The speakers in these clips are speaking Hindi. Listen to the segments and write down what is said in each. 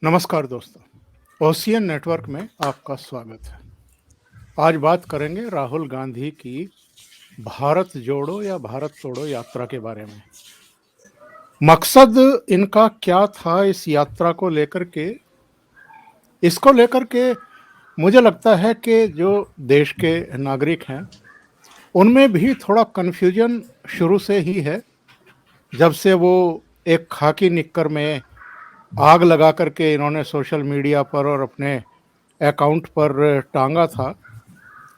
नमस्कार दोस्तों, ओशियन नेटवर्क में आपका स्वागत है। आज बात करेंगे राहुल गांधी की भारत जोड़ो या भारत तोड़ो यात्रा के बारे में। मकसद इनका क्या था इस यात्रा को लेकर के? इसको लेकर के मुझे लगता है कि जो देश के नागरिक हैं उनमें भी थोड़ा कन्फ्यूजन शुरू से ही है। जब से वो एक खाकी निक्कर में आग लगा करके इन्होंने सोशल मीडिया पर और अपने अकाउंट पर टांगा था,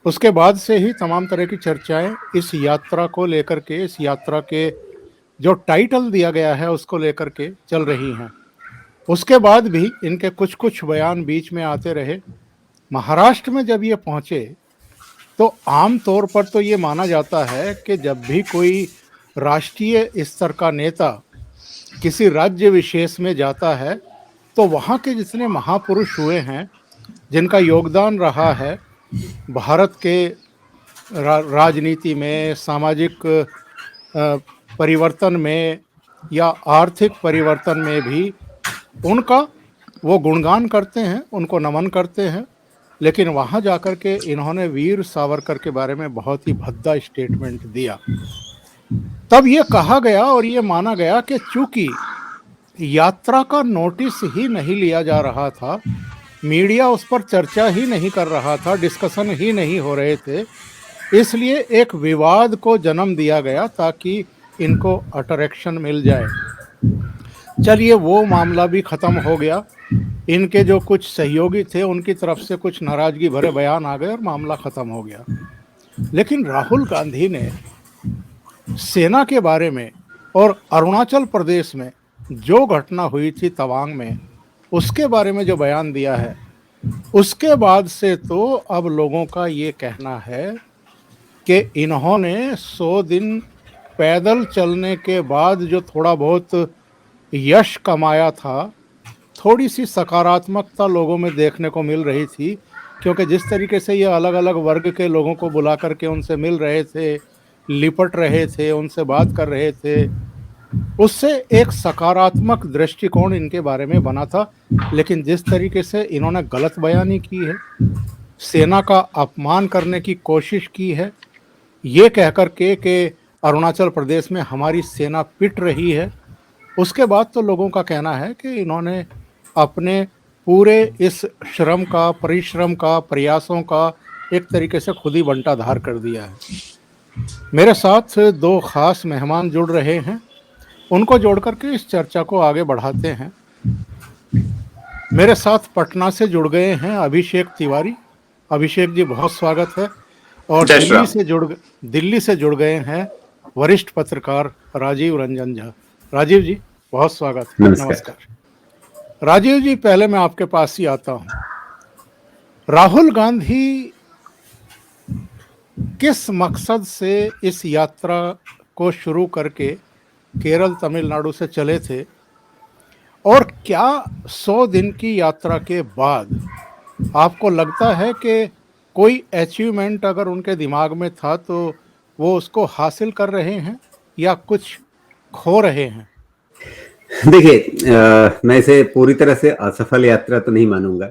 उसके बाद से ही तमाम तरह की चर्चाएं इस यात्रा को लेकर के, इस यात्रा के जो टाइटल दिया गया है उसको लेकर के चल रही हैं। उसके बाद भी इनके कुछ कुछ बयान बीच में आते रहे। महाराष्ट्र में जब ये पहुंचे तो आम तौर पर तो ये माना जाता है कि जब भी कोई राष्ट्रीय स्तर का नेता किसी राज्य विशेष में जाता है तो वहाँ के जितने महापुरुष हुए हैं, जिनका योगदान रहा है भारत के राजनीति में, सामाजिक परिवर्तन में या आर्थिक परिवर्तन में भी, उनका वो गुणगान करते हैं, उनको नमन करते हैं। लेकिन वहाँ जाकर के इन्होंने वीर सावरकर के बारे में बहुत ही भद्दा स्टेटमेंट दिया। तब ये कहा गया और ये माना गया कि चूंकि यात्रा का नोटिस ही नहीं लिया जा रहा था, मीडिया उस पर चर्चा ही नहीं कर रहा था, डिस्कशन ही नहीं हो रहे थे, इसलिए एक विवाद को जन्म दिया गया ताकि इनको अट्रैक्शन मिल जाए। चलिए, वो मामला भी ख़त्म हो गया। इनके जो कुछ सहयोगी थे उनकी तरफ से कुछ नाराज़गी भरे बयान आ गए और मामला ख़त्म हो गया। लेकिन राहुल गांधी ने सेना के बारे में और अरुणाचल प्रदेश में जो घटना हुई थी तवांग में, उसके बारे में जो बयान दिया है, उसके बाद से तो अब लोगों का ये कहना है कि इन्होंने 100 दिन पैदल चलने के बाद जो थोड़ा बहुत यश कमाया था, थोड़ी सी सकारात्मकता लोगों में देखने को मिल रही थी, क्योंकि जिस तरीके से ये अलग अलग वर्ग के लोगों को बुला करके उनसे मिल रहे थे, लिपट रहे थे, उनसे बात कर रहे थे, उससे एक सकारात्मक दृष्टिकोण इनके बारे में बना था। लेकिन जिस तरीके से इन्होंने गलत बयानी की है, सेना का अपमान करने की कोशिश की है, ये कह कर के कि अरुणाचल प्रदेश में हमारी सेना पिट रही है, उसके बाद तो लोगों का कहना है कि इन्होंने अपने पूरे इस श्रम का, परिश्रम का, प्रयासों का एक तरीके से खुद ही बंटाधार कर दिया है। मेरे साथ दो खास मेहमान जुड़ रहे हैं, उनको जोड़ करके इस चर्चा को आगे बढ़ाते हैं। मेरे साथ पटना से जुड़ गए हैं अभिषेक तिवारी। अभिषेक जी, बहुत स्वागत है। और दिल्ली से जुड़ गए हैं वरिष्ठ पत्रकार राजीव रंजन झा। राजीव जी, बहुत स्वागत है। नमस्कार राजीव जी, पहले मैं आपके पास ही आता हूँ। राहुल गांधी किस मकसद से इस यात्रा को शुरू करके केरल, तमिलनाडु से चले थे, और क्या 100 दिन की यात्रा के बाद आपको लगता है कि कोई अचीवमेंट अगर उनके दिमाग में था तो वो उसको हासिल कर रहे हैं या कुछ खो रहे हैं? देखिए, मैं इसे पूरी तरह से असफल यात्रा तो नहीं मानूंगा,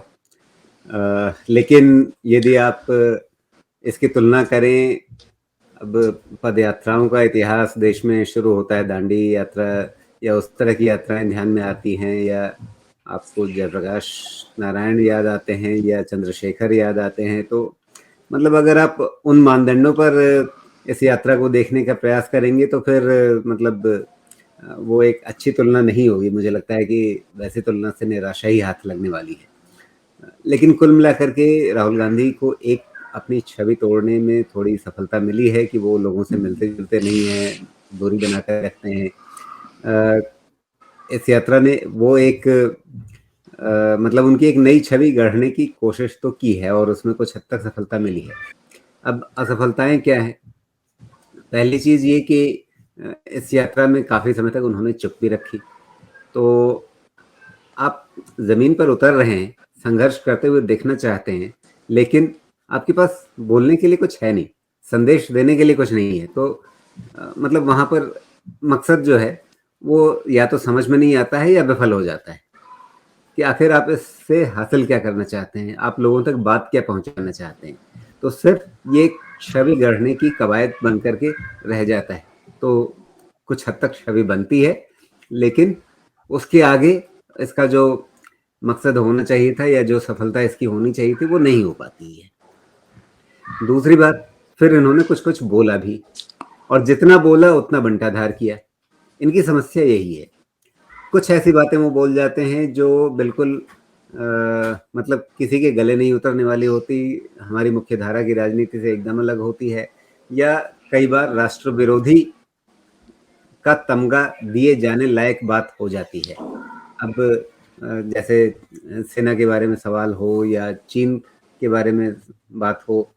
लेकिन यदि आप इसकी तुलना करें, अब पद यात्राओं का इतिहास देश में शुरू होता है, दांडी यात्रा या उस तरह की यात्राएं ध्यान में आती हैं, या आपको जयप्रकाश नारायण याद आते हैं या चंद्रशेखर याद आते हैं, तो मतलब अगर आप उन मानदंडों पर इस यात्रा को देखने का प्रयास करेंगे तो फिर मतलब वो एक अच्छी तुलना नहीं होगी। मुझे लगता है कि वैसी तुलना से निराशा ही हाथ लगने वाली है। लेकिन कुल मिलाकर के राहुल गांधी को एक अपनी छवि तोड़ने में थोड़ी सफलता मिली है कि वो लोगों से मिलते जुलते नहीं हैं, दूरी बनाकर रखते हैं। इस यात्रा ने वो एक मतलब उनकी एक नई छवि गढ़ने की कोशिश तो की है और उसमें कुछ हद तक सफलता मिली है। अब असफलताएं क्या है? पहली चीज ये कि इस यात्रा में काफी समय तक उन्होंने चुप भी रखी। तो आप जमीन पर उतर रहे हैं, संघर्ष करते हुए देखना चाहते हैं, लेकिन आपके पास बोलने के लिए कुछ है नहीं, संदेश देने के लिए कुछ नहीं है, तो मतलब वहां पर मकसद जो है वो या तो समझ में नहीं आता है या विफल हो जाता है। कि आखिर आप इससे हासिल क्या करना चाहते हैं, आप लोगों तक बात क्या पहुंचाना चाहते हैं। तो सिर्फ ये एक छवि गढ़ने की कवायद बन करके रह जाता है। तो कुछ हद तक छवि बनती है, लेकिन उसके आगे इसका जो मकसद होना चाहिए था या जो सफलता इसकी होनी चाहिए थी वो नहीं हो पाती है। दूसरी बात, फिर इन्होंने कुछ कुछ बोला भी, और जितना बोला उतना बंटाधार किया। इनकी समस्या यही है। कुछ ऐसी बातें वो बोल जाते हैं जो बिल्कुल मतलब किसी के गले नहीं उतरने वाली होती, हमारी मुख्य धारा की राजनीति से एकदम अलग होती है, या कई बार राष्ट्र विरोधी का तमगा दिए जाने लायक बात हो जाती है। अब जैसे सेना के बारे में सवाल हो या चीन के बारे में बात हो,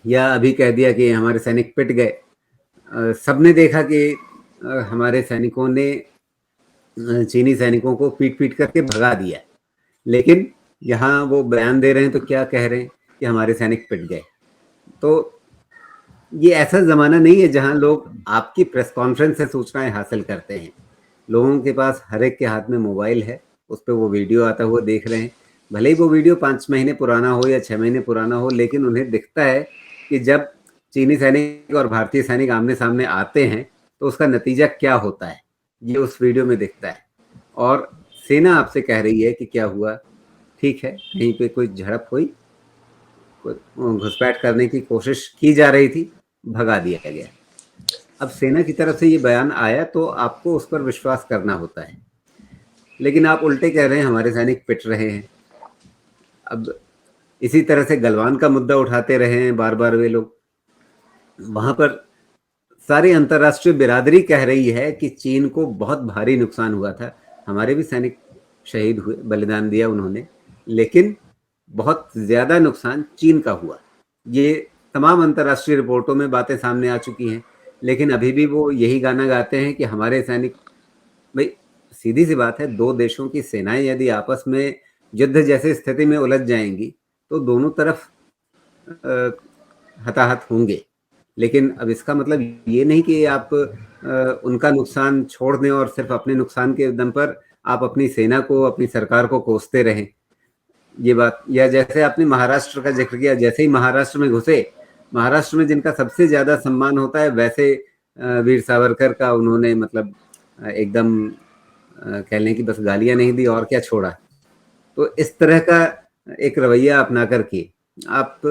या अभी कह दिया कि हमारे सैनिक पिट गए। सबने देखा कि हमारे सैनिकों ने चीनी सैनिकों को पीट पीट करके भगा दिया, लेकिन यहाँ वो बयान दे रहे हैं तो क्या कह रहे हैं कि हमारे सैनिक पिट गए। तो ये ऐसा ज़माना नहीं है जहाँ लोग आपकी प्रेस कॉन्फ्रेंस से सूचनाएं हासिल करते हैं। लोगों के पास हर एक के हाथ में मोबाइल है, उस पर वो वीडियो आता हुआ देख रहे हैं। भले ही वो वीडियो 5 महीने पुराना हो या 6 महीने पुराना हो, लेकिन उन्हें दिखता है कि जब चीनी सैनिक और भारतीय सैनिक आमने सामने आते हैं तो उसका नतीजा क्या होता है, ये उस वीडियो में दिखता है। और सेना आपसे कह रही है कि क्या हुआ, ठीक है, कहीं पे कोई झड़प हुई, घुसपैठ करने की कोशिश की जा रही थी, भगा दिया गया। अब सेना की तरफ से ये बयान आया तो आपको उस पर विश्वास करना होता है, लेकिन आप उल्टे कह रहे हैं हमारे सैनिक पिट रहे हैं। अब इसी तरह से गलवान का मुद्दा उठाते रहे हैं बार बार वे लोग। वहां पर सारी अंतर्राष्ट्रीय बिरादरी कह रही है कि चीन को बहुत भारी नुकसान हुआ था, हमारे भी सैनिक शहीद हुए, बलिदान दिया उन्होंने, लेकिन बहुत ज्यादा नुकसान चीन का हुआ। ये तमाम अंतर्राष्ट्रीय रिपोर्टों में बातें सामने आ चुकी हैं, लेकिन अभी भी वो यही गाना गाते हैं कि हमारे सैनिक। भाई सीधी सी बात है, दो देशों की सेनाएं यदि आपस में युद्ध जैसी स्थिति में उलझ जाएंगी तो दोनों तरफ हताहत होंगे। लेकिन अब इसका मतलब ये नहीं कि आप उनका नुकसान छोड़ दें और सिर्फ अपने नुकसान के दम पर आप अपनी सेना को, अपनी सरकार को कोसते रहें। ये बात, या जैसे आपने महाराष्ट्र का जिक्र किया, जैसे ही महाराष्ट्र में घुसे, महाराष्ट्र में जिनका सबसे ज्यादा सम्मान होता है वैसे वीर सावरकर का उन्होंने मतलब एकदम कह लें कि बस गालियां नहीं दी और क्या छोड़ा। तो इस तरह का एक रवैया अपना करके आप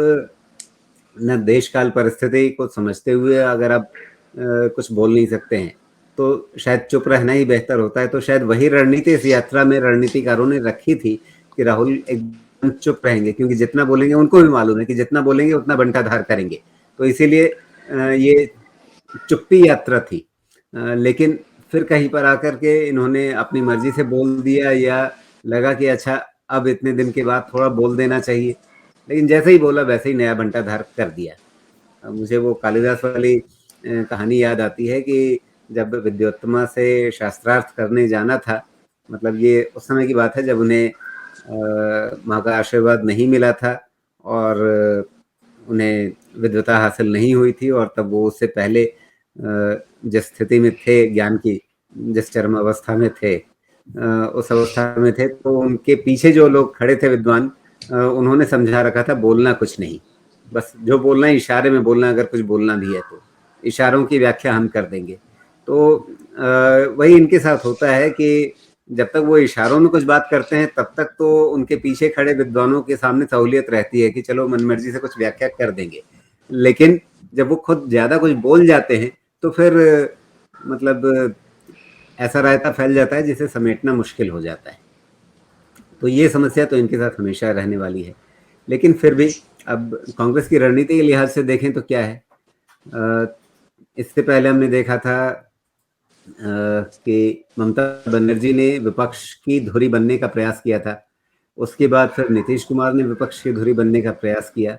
न देश काल परिस्थिति को समझते हुए अगर आप कुछ बोल नहीं सकते हैं तो शायद चुप रहना ही बेहतर होता है। तो शायद वही रणनीति इस यात्रा में रणनीतिकारों ने रखी थी कि राहुल एकदम चुप रहेंगे, क्योंकि जितना बोलेंगे उनको भी मालूम है कि जितना बोलेंगे उतना बंटाधार करेंगे। तो इसीलिए ये चुप्पी यात्रा थी। लेकिन फिर कहीं पर आकर के इन्होंने अपनी मर्जी से बोल दिया, या लगा कि अच्छा अब इतने दिन के बाद थोड़ा बोल देना चाहिए, लेकिन जैसे ही बोला वैसे ही नया बंटाधार कर दिया। मुझे वो कालिदास वाली कहानी याद आती है कि जब विद्योत्तमा से शास्त्रार्थ करने जाना था, मतलब ये उस समय की बात है जब उन्हें माँ का आशीर्वाद नहीं मिला था और उन्हें विद्वता हासिल नहीं हुई थी, और तब वो उससे पहले जिस स्थिति में थे ज्ञान की, जिस चरम अवस्था में थे, उस अवस्था में थे, तो उनके पीछे जो लोग खड़े थे विद्वान, उन्होंने समझा रखा था बोलना कुछ नहीं, बस जो बोलना है इशारे में बोलना, अगर कुछ बोलना भी है तो इशारों की व्याख्या हम कर देंगे। तो वही इनके साथ होता है कि जब तक वो इशारों में कुछ बात करते हैं तब तक तो उनके पीछे खड़े विद्वानों के सामने सहूलियत रहती है कि चलो मनमर्जी से कुछ व्याख्या कर देंगे, लेकिन जब वो खुद ज्यादा कुछ बोल जाते हैं तो फिर मतलब ऐसा रायता फैल जाता है जिसे समेटना मुश्किल हो जाता है। तो ये समस्या तो इनके साथ हमेशा रहने वाली है। लेकिन फिर भी अब कांग्रेस की रणनीति के लिहाज से देखें तो क्या है, इससे पहले हमने देखा था कि ममता बनर्जी ने विपक्ष की धुरी बनने का प्रयास किया था, उसके बाद फिर नीतीश कुमार ने विपक्ष की धुरी बनने का प्रयास किया।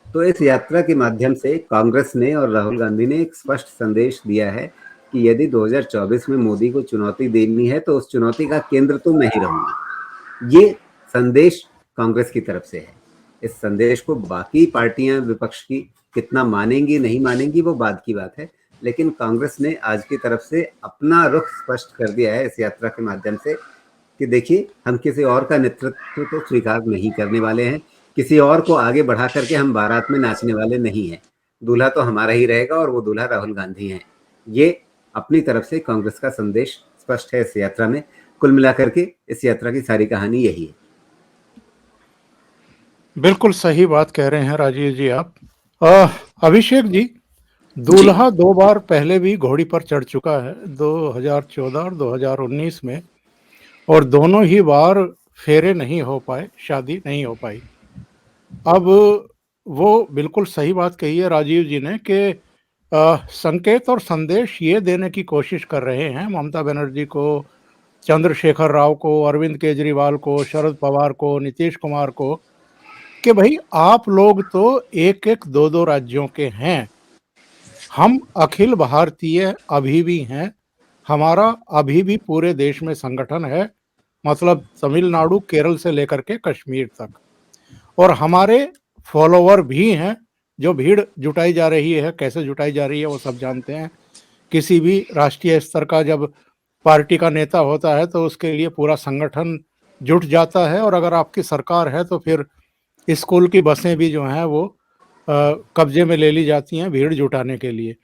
तो इस यात्रा के माध्यम से कांग्रेस ने और राहुल गांधी ने एक स्पष्ट संदेश दिया है कि यदि 2024 में मोदी को चुनौती देनी है तो उस चुनौती का केंद्र तो मैं ही रहूंगी। ये संदेश कांग्रेस की तरफ से है। इस संदेश को बाकी पार्टियां विपक्ष की कितना मानेंगी नहीं मानेंगी वो बाद की बात है, लेकिन कांग्रेस ने आज की तरफ से अपना रुख स्पष्ट कर दिया है इस यात्रा के माध्यम से कि देखिए हम किसी और का नेतृत्व तो स्वीकार नहीं करने वाले हैं, किसी और को आगे बढ़ा करके हम बारात में नाचने वाले नहीं हैं। दूल्हा तो हमारा ही रहेगा और वो दूल्हा राहुल गांधी हैं। ये अपनी तरफ से कांग्रेस का संदेश स्पष्ट है इस यात्रा में। कुल मिलाकर के इस यात्रा की सारी कहानी यही है। बिल्कुल सही बात कह रहे हैं राजीव जी आप। अभिषेक जी, जी दूल्हा 2 बार पहले भी घोड़ी पर चढ़ चुका है, 2014 और 2019 में, और दोनों ही बार फेरे नहीं हो पाए, शादी नहीं हो पाई। अब वो बिल्कुल सही बात कही है राजीव जी ने कि संकेत और संदेश ये देने की कोशिश कर रहे हैं ममता बनर्जी को, चंद्रशेखर राव को, अरविंद केजरीवाल को, शरद पवार को, नीतीश कुमार को, कि भाई आप लोग तो एक-एक, दो-दो राज्यों के हैं। हम अखिल भारतीय अभी भी हैं, हमारा अभी भी पूरे देश में संगठन है, मतलब तमिलनाडु, केरल से लेकर के कश्मीर तक, और हमारे फॉलोवर भी हैं। जो भीड़ जुटाई जा रही है, कैसे जुटाई जा रही है वो सब जानते हैं। किसी भी राष्ट्रीय स्तर का जब पार्टी का नेता होता है तो उसके लिए पूरा संगठन जुट जाता है, और अगर आपकी सरकार है तो फिर स्कूल की बसें भी जो हैं वो कब्जे में ले ली जाती हैं भीड़ जुटाने के लिए।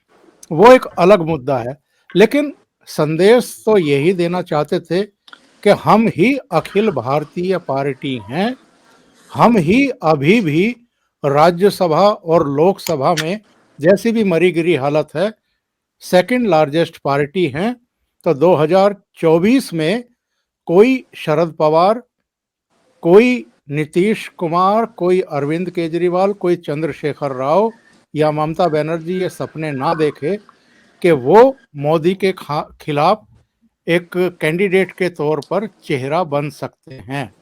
वो एक अलग मुद्दा है, लेकिन संदेश तो यही देना चाहते थे कि हम ही अखिल भारतीय पार्टी हैं, हम ही अभी भी राज्यसभा और लोकसभा में, जैसी भी मरी गिरी हालत है, सेकंड लार्जेस्ट पार्टी हैं। तो 2024 में कोई शरद पवार, कोई नीतीश कुमार, कोई अरविंद केजरीवाल, कोई चंद्रशेखर राव या ममता बनर्जी ये सपने ना देखे कि वो मोदी के खिलाफ एक कैंडिडेट के तौर पर चेहरा बन सकते हैं।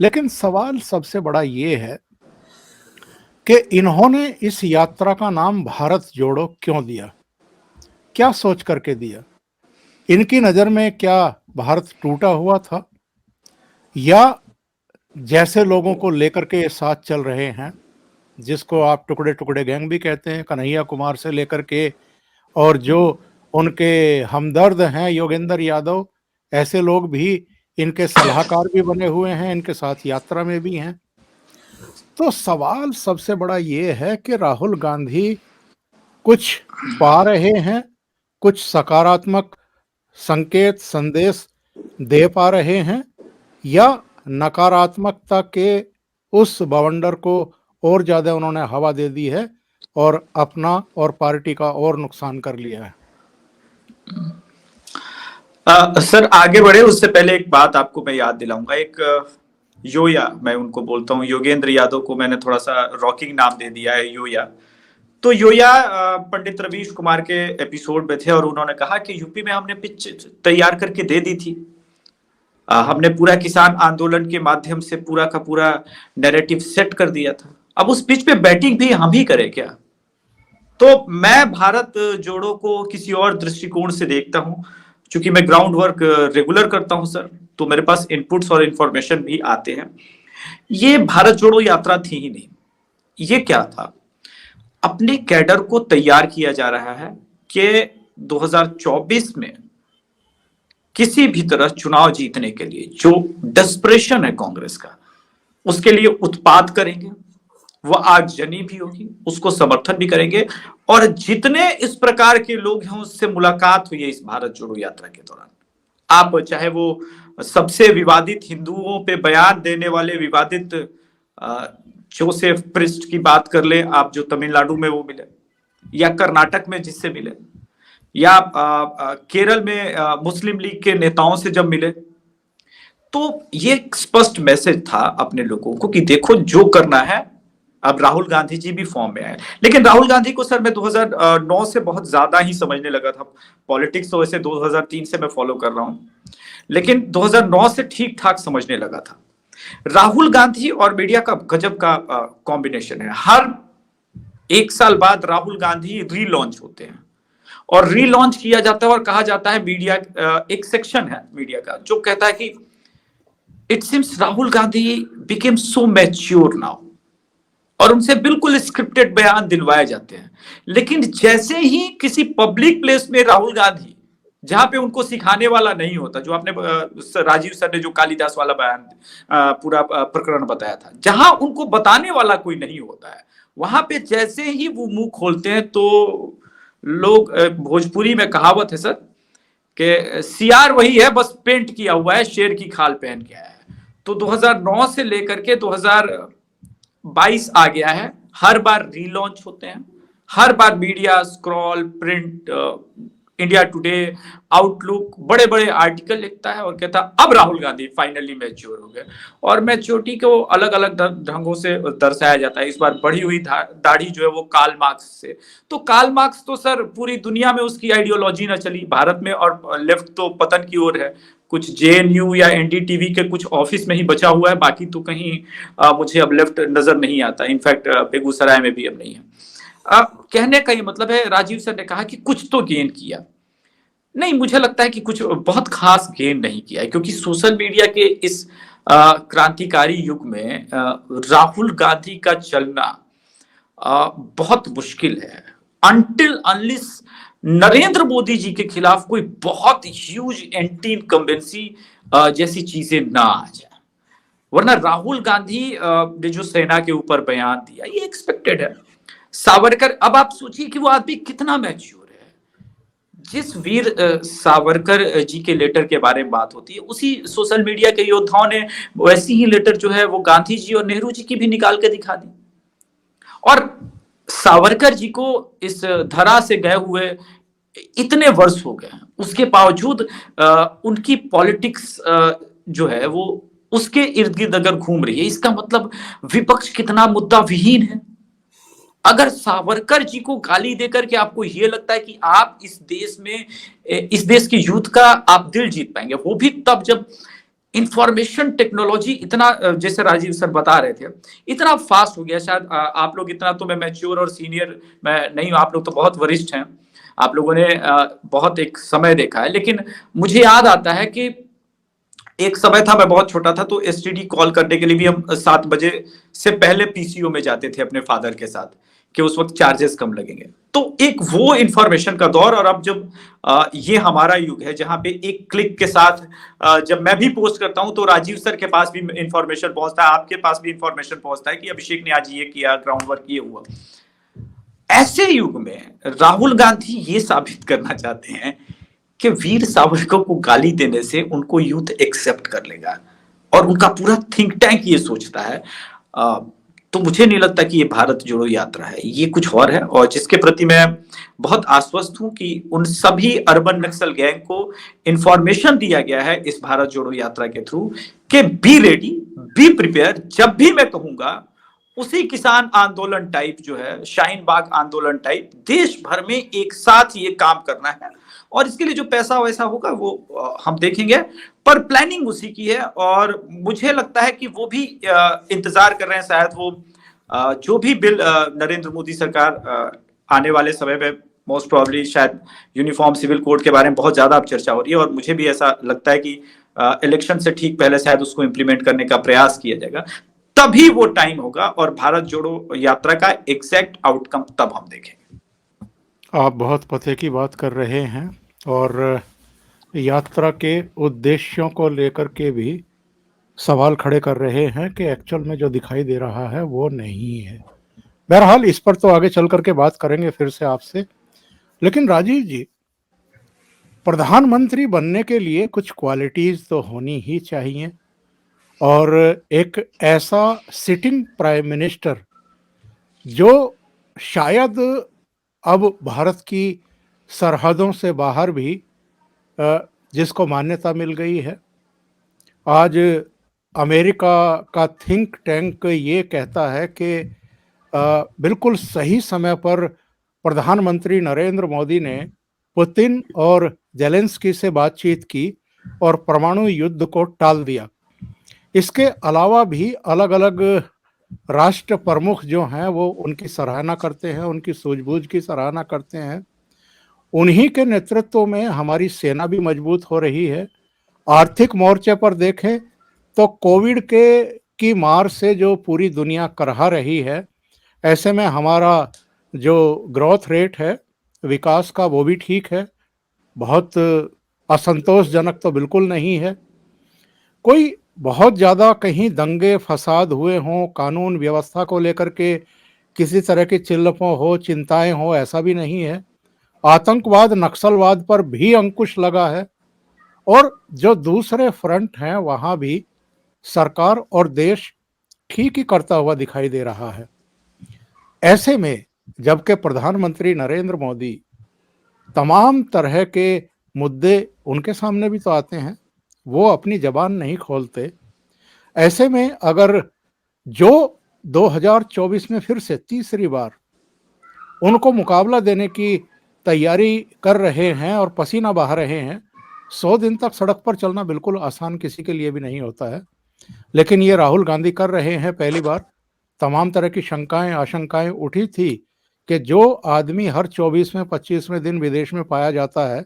लेकिन सवाल सबसे बड़ा ये है कि इन्होंने इस यात्रा का नाम भारत जोड़ो क्यों दिया? क्या सोच करके दिया? इनकी नज़र में क्या भारत टूटा हुआ था, या जैसे लोगों को लेकर के ये साथ चल रहे हैं, जिसको आप टुकड़े टुकड़े गैंग भी कहते हैं, कन्हैया कुमार से लेकर के, और जो उनके हमदर्द हैं योगेंद्र यादव, ऐसे लोग भी इनके सलाहकार भी बने हुए हैं, इनके साथ यात्रा में भी हैं। तो सवाल सबसे बड़ा ये है कि राहुल गांधी कुछ पा रहे हैं, कुछ सकारात्मक संकेत संदेश दे पा रहे हैं, या नकारात्मकता के उस बवंडर को और ज्यादा उन्होंने हवा दे दी है और अपना और पार्टी का और नुकसान कर लिया है। सर आगे बढ़े उससे पहले एक बात आपको मैं याद दिलाऊंगा। एक योया, मैं उनको बोलता हूँ, योगेंद्र यादव को मैंने थोड़ा सा रॉकिंग नाम दे दिया है, योया। तो योया पंडित रवीश कुमार के एपिसोड में थे और उन्होंने कहा कि यूपी में हमने पिच तैयार करके दे दी थी, हमने पूरा किसान आंदोलन के माध्यम से पूरा का पूरा नैरेटिव सेट कर दिया था, अब उस पिच पे बैटिंग भी हम ही करें क्या? तो मैं भारत जोड़ो को किसी और दृष्टिकोण से देखता हूं, क्योंकि मैं ग्राउंड वर्क रेगुलर करता हूं सर, तो मेरे पास इनपुट्स और इंफॉर्मेशन भी आते हैं। ये भारत जोड़ो यात्रा थी ही नहीं, ये क्या था? अपने कैडर को तैयार किया जा रहा है कि 2024 में किसी भी तरह चुनाव जीतने के लिए जो डेस्परेशन है कांग्रेस का, उसके लिए उत्पाद करेंगे, वो आगजनी भी होगी, उसको समर्थन भी करेंगे, और जितने इस प्रकार के लोग हैं उससे मुलाकात हुई है इस भारत जोड़ो यात्रा के दौरान। आप चाहे वो सबसे विवादित हिंदुओं पे बयान देने वाले विवादित जोसेफ प्रिस्ट की बात कर ले आप, जो तमिलनाडु में वो मिले, या कर्नाटक में जिससे मिले, या केरल में मुस्लिम लीग के नेताओं से जब मिले, तो ये स्पष्ट मैसेज था अपने लोगों को कि देखो जो करना है। अब राहुल गांधी जी भी फॉर्म में आए, लेकिन राहुल गांधी को सर मैं 2009 से बहुत ज्यादा ही समझने लगा था। पॉलिटिक्स तो वैसे 2003 से मैं फॉलो कर रहा हूं, लेकिन 2009 से ठीक ठाक समझने लगा था। राहुल गांधी और मीडिया का गजब का कॉम्बिनेशन है। हर एक साल बाद राहुल गांधी रीलॉन्च होते हैं और रीलॉन्च किया जाता है और कहा जाता है, मीडिया एक सेक्शन है मीडिया का जो कहता है कि it seems Rahul Gandhi became so mature now, और उनसे बिल्कुल स्क्रिप्टेड बयान दिलवाए जाते हैं। लेकिन जैसे ही किसी पब्लिक प्लेस में राहुल गांधी जहां पे उनको सिखाने वाला नहीं होता, जो आपने राजीव सर ने जो कालिदास वाला बयान पूरा प्रकरण बताया था, जहां उनको बताने वाला कोई नहीं होता है, वहां पे जैसे ही वो मुंह खोलते हैं तो लोग, भोजपुरी में कहावत है सर कि सियार वही है, बस पेंट किया हुआ है, शेर की खाल पहन के आया है। तो 2009 से लेकर के 2022 आ गया है, हर बार रीलॉन्च होते हैं, हर बार media, Scroll, print, India Today, Outlook बड़े बड़े आर्टिकल लिखता है और कहता है अब राहुल गांधी फाइनली मैच्योर हो गए। और मैच्योरिटी को अलग अलग ढंगों से दर्शाया जाता है। इस बार बढ़ी हुई दाढ़ी जो है वो कार्ल मार्क्स से, तो कार्ल मार्क्स तो सर पूरी दुनिया में उसकी आइडियोलॉजी ना चली, भारत में और लेफ्ट तो पतन की ओर है। कुछ जेएनयू या एनडीटीवी के कुछ ऑफिस में ही बचा हुआ है, बाकी तो कहीं मुझे अब लेफ्ट नजर नहीं आता। इनफैक्ट बेगूसराय में भी अब नहीं है। कहने का ये मतलब है, राजीव सर ने कहा कि कुछ तो गेन किया, नहीं मुझे लगता है कि कुछ बहुत खास गेन नहीं किया है, क्योंकि सोशल मीडिया के इस क्रांतिकारी युग में राहुल गांधी का चलना बहुत मुश्किल है, अनटिल अनलिस नरेंद्र मोदी जी के खिलाफ कोई बहुत ह्यूज एंटी इनकम्बेंसी जैसी चीजें ना आ जाए। वरना राहुल गांधी ने जो सेना के ऊपर बयान दिया ये एक्सपेक्टेड है। सावरकर, अब आप सोचिए कि वो आदमी कितना मैच्योर है। जिस वीर सावरकर जी के लेटर के बारे में बात होती है, उसी सोशल मीडिया के योद्धाओं ने वैसी ही लेटर जो है वो गांधी जी और नेहरू जी की भी निकाल के दिखा दी। और सावरकर जी को इस धरा से गए हुए इतने वर्ष हो गए हैं, उसके बावजूद उनकी पॉलिटिक्स जो है वो उसके इर्द गिर्द अगर घूम रही है, इसका मतलब विपक्ष कितना मुद्दा विहीन है। अगर सावरकर जी को गाली देकर के आपको ये लगता है कि आप इस देश में, इस देश की यूथ का आप दिल जीत पाएंगे, वो भी तब जब इंफॉर्मेशन टेक्नोलॉजी इतना, जैसे राजीव सर बता रहे थे, इतना फास्ट हो गया। शायद आप लोग इतना, तो मैं मैच्योर और सीनियर मैं नहीं हूं, आप लोग तो बहुत वरिष्ठ हैं, आप लोगों ने बहुत एक समय देखा है। लेकिन मुझे याद आता है कि एक समय था, मैं बहुत छोटा था, तो एसटीडी कॉल करने के लिए भी हम 7 बजे से पहले पीसीओ में जाते थे अपने फादर के साथ, कि उस वक्त चार्जेस कम लगेंगे। तो एक वो इंफॉर्मेशन का दौर, और अब जब ये हमारा युग है जहां पे एक क्लिक के साथ जब मैं भी पोस्ट करता हूं तो राजीव सर के पास भी इंफॉर्मेशन पहुंचता है, आपके पास भी इंफॉर्मेशन पहुंचता है कि अभिषेक ने आज ये किया, ग्राउंड वर्क ये हुआ। ऐसे युग में राहुल गांधी ये साबित करना चाहते हैं कि वीर सावरकर को गाली देने से उनको यूथ एक्सेप्ट कर लेगा, और उनका पूरा थिंक टैंक ये सोचता है। तो मुझे नहीं लगता कि ये भारत जोड़ो यात्रा है, ये कुछ और है, और जिसके प्रति मैं बहुत आश्वस्त हूं कि उन सभी अर्बन नक्सल गैंग को इंफॉर्मेशन दिया गया है इस भारत जोड़ो यात्रा के थ्रू कि बी रेडी, बी प्रिपेयर, जब भी मैं कहूंगा उसी किसान आंदोलन टाइप जो है, शाहीन बाग आंदोलन टाइप, देश भर में एक साथ ये काम करना है। और इसके लिए जो पैसा वैसा होगा वो हम देखेंगे, पर प्लानिंग उसी की है। और मुझे लगता है कि वो भी इंतजार कर रहे हैं, शायद वो जो भी बिल नरेंद्र मोदी सरकार आने वाले समय में, मोस्ट प्रोबेबली शायद यूनिफॉर्म सिविल कोड के बारे में बहुत ज्यादा अब चर्चा हो रही है, और मुझे भी ऐसा लगता है कि इलेक्शन से ठीक पहले शायद उसको इम्प्लीमेंट करने का प्रयास किया जाएगा। तभी वो टाइम होगा, और भारत जोड़ो यात्रा का एग्जैक्ट आउटकम तब हम देखेंगे। आप बहुत पते की बात कर रहे हैं, और यात्रा के उद्देश्यों को लेकर के भी सवाल खड़े कर रहे हैं कि एक्चुअल में जो दिखाई दे रहा है वो नहीं है। बहरहाल इस पर तो आगे चल करके बात करेंगे फिर से आपसे। लेकिन राजीव जी, प्रधानमंत्री बनने के लिए कुछ क्वालिटीज तो होनी ही चाहिए, और एक ऐसा सिटिंग प्राइम मिनिस्टर जो शायद अब भारत की सरहदों से बाहर भी जिसको मान्यता मिल गई है। आज अमेरिका का थिंक टैंक ये कहता है कि बिल्कुल सही समय पर प्रधानमंत्री नरेंद्र मोदी ने पुतिन और जेलेंस्की से बातचीत की और परमाणु युद्ध को टाल दिया। इसके अलावा भी अलग अलग राष्ट्र प्रमुख जो हैं वो उनकी सराहना करते हैं, उनकी सूझबूझ की सराहना करते हैं। उन्हीं के नेतृत्व में हमारी सेना भी मजबूत हो रही है। आर्थिक मोर्चे पर देखें तो कोविड की मार से जो पूरी दुनिया करहा रही है, ऐसे में हमारा जो ग्रोथ रेट है विकास का वो भी ठीक है, बहुत असंतोषजनक तो बिल्कुल नहीं है। कोई बहुत ज़्यादा कहीं दंगे फसाद हुए हों, कानून व्यवस्था को लेकर के किसी तरह की चिल्लफों हो, चिंताएं हो, ऐसा भी नहीं है। आतंकवाद, नक्सलवाद पर भी अंकुश लगा है और जो दूसरे फ्रंट हैं वहां भी सरकार और देश ठीक ही करता हुआ दिखाई दे रहा है। ऐसे में जबकि प्रधानमंत्री नरेंद्र मोदी तमाम तरह के मुद्दे उनके सामने भी तो आते हैं, वो अपनी जबान नहीं खोलते। ऐसे में अगर जो 2024 में फिर से तीसरी बार उनको मुकाबला देने की तैयारी कर रहे हैं और पसीना बहा रहे हैं, 100 दिन तक सड़क पर चलना बिल्कुल आसान किसी के लिए भी नहीं होता है। लेकिन ये राहुल गांधी कर रहे हैं पहली बार। तमाम तरह की शंकाएं, आशंकाएं उठी थी कि जो आदमी हर 24वें 25वें दिन विदेश में पाया जाता है,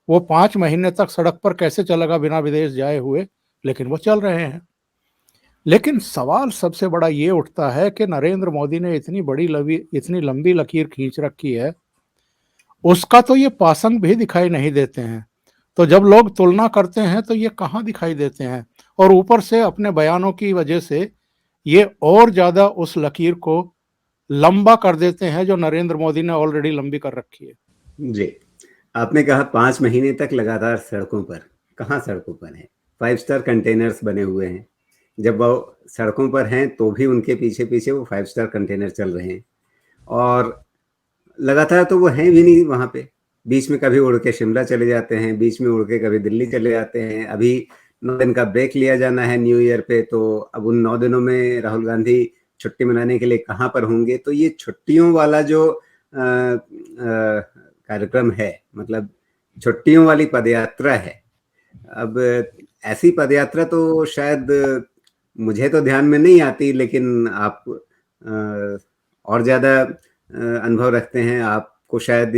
वो 5 महीने तक सड़क पर कैसे चलेगा बिना विदेश जाए हुए, लेकिन वो चल रहे हैं। लेकिन सवाल सबसे बड़ा ये उठता है कि नरेंद्र मोदी ने इतनी लंबी लकीर खींच रखी है, उसका तो ये पासंग भी दिखाई नहीं देते हैं। तो जब लोग तुलना करते हैं तो ये कहाँ दिखाई देते हैं, और ऊपर से अपने बयानों की वजह से ये और ज्यादा उस लकीर को लंबा कर देते हैं जो नरेंद्र मोदी ने ऑलरेडी लंबी कर रखी है। जी, आपने कहा 5 महीने तक लगातार सड़कों पर, कहाँ सड़कों पर है? 5 स्टार कंटेनर्स बने हुए हैं। जब वो सड़कों पर हैं तो भी उनके पीछे पीछे वो 5 स्टार कंटेनर चल रहे हैं, और लगातार तो वो हैं भी नहीं वहाँ पे। बीच में कभी उड़ के शिमला चले जाते हैं, बीच में उड़ के कभी दिल्ली चले जाते हैं। अभी 9 दिन का ब्रेक लिया जाना है न्यू ईयर पे, तो अब उन 9 दिनों में राहुल गांधी छुट्टी मनाने के लिए कहाँ पर होंगे? तो ये छुट्टियों वाला जो कार्यक्रम है, मतलब छुट्टियों वाली पदयात्रा है। अब ऐसी पदयात्रा तो शायद मुझे तो ध्यान में नहीं आती, लेकिन आप और ज़्यादा अनुभव रखते हैं, आपको शायद